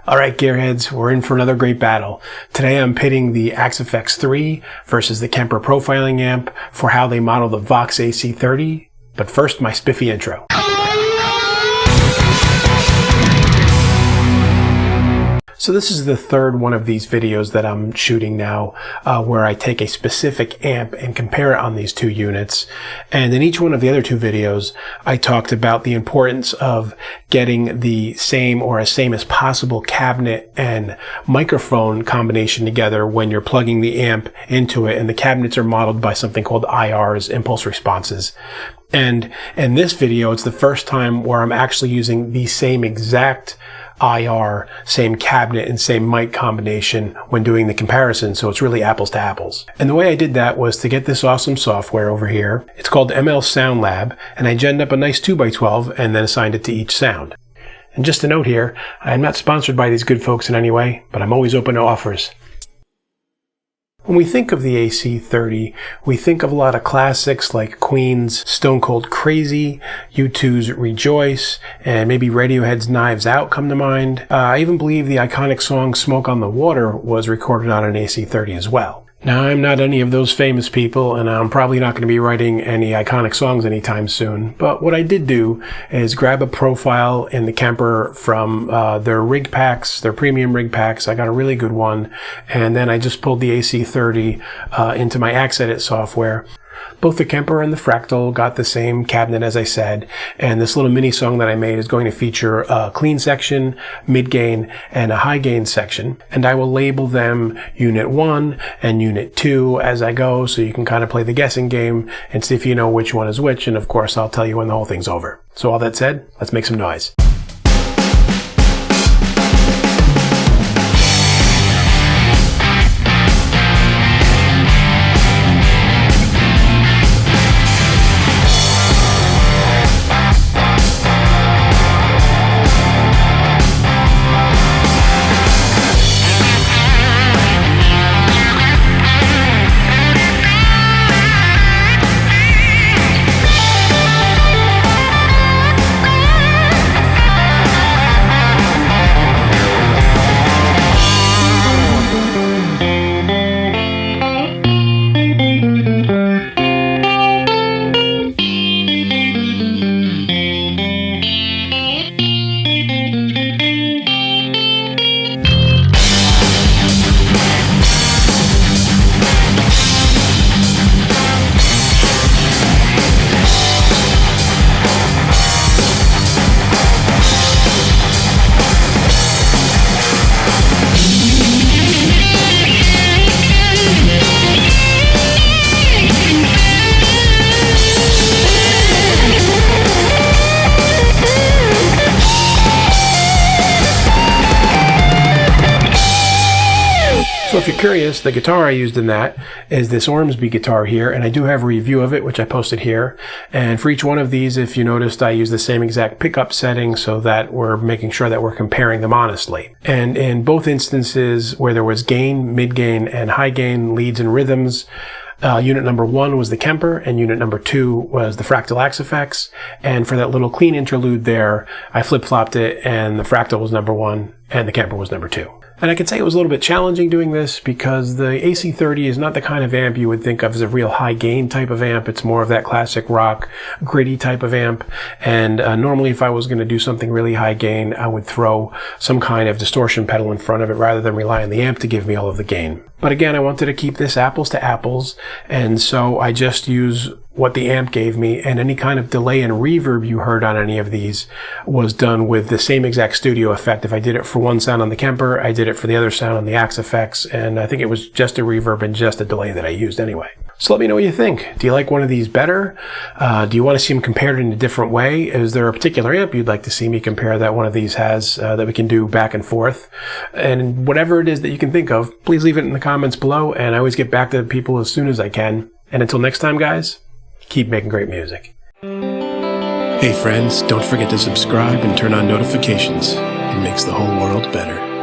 Alright gearheads, we're in for another great battle. Today I'm pitting the Axe FX 3 versus the Kemper Profiling Amp for how they model the Vox AC 30. But first, my spiffy intro. So this is the third one of these videos that I'm shooting now, where I take a specific amp and compare it on these two units. And in each one of the other two videos, I talked about the importance of getting the same or as same as possible cabinet and microphone combination together when you're plugging the amp into it. And the cabinets are modeled by something called IRs, impulse responses. And in this video, it's the first time where I'm actually using the same exact IR, same cabinet and same mic combination when doing the comparison, so it's really apples to apples. And the way I did that was to get this awesome software over here. It's called ML Sound Lab, and I genned up a nice 2x12 and then assigned it to each sound. And just a note here, I'm not sponsored by these good folks in any way, but I'm always open to offers. When we think of the AC30, we think of a lot of classics like Queen's Stone Cold Crazy, U2's Rejoice, and maybe Radiohead's Knives Out come to mind. I even believe the iconic song Smoke on the Water was recorded on an AC30 as well. Now, I'm not any of those famous people, and I'm probably not going to be writing any iconic songs anytime soon, but what I did do is grab a profile in the Kemper from their rig packs, their premium rig packs. I got a really good one, and then I just pulled the AC30 into my Axe Edit software. Both the Kemper and the Fractal got the same cabinet, as I said, and this little mini song that I made is going to feature a clean section, mid-gain, and a high-gain section, and I will label them Unit 1 and Unit 2 as I go, so you can kind of play the guessing game and see if you know which one is which, and of course I'll tell you when the whole thing's over. So all that said, let's make some noise. So if you're curious, the guitar I used in that is this Ormsby guitar here, and I do have a review of it, which I posted here. And for each one of these, if you noticed, I use the same exact pickup setting so that we're making sure that we're comparing them honestly. And in both instances where there was gain, mid-gain, and high-gain leads and rhythms, unit number 1 was the Kemper, and unit number 2 was the Fractal Axe FX. And for that little clean interlude there, I flip-flopped it, and the Fractal was number 1, and the Kemper was number 2. And I can say it was a little bit challenging doing this because the AC30 is not the kind of amp you would think of as a real high gain type of amp. It's more of that classic rock, gritty type of amp. And normally if I was going to do something really high gain, I would throw some kind of distortion pedal in front of it rather than rely on the amp to give me all of the gain. But again, I wanted to keep this apples to apples, and so I just use what the amp gave me, and any kind of delay and reverb you heard on any of these was done with the same exact studio effect. If I did it for one sound on the Kemper, I did it for the other sound on the Axe FX, and I think it was just a reverb and just a delay that I used anyway. So let me know what you think. Do you like one of these better? Do you want to see them compared in a different way? Is there a particular amp you'd like to see me compare that one of these has that we can do back and forth? And whatever it is that you can think of, please leave it in the comments below, and I always get back to people as soon as I can. And until next time, guys, keep making great music. Hey friends, don't forget to subscribe and turn on notifications. It makes the whole world better.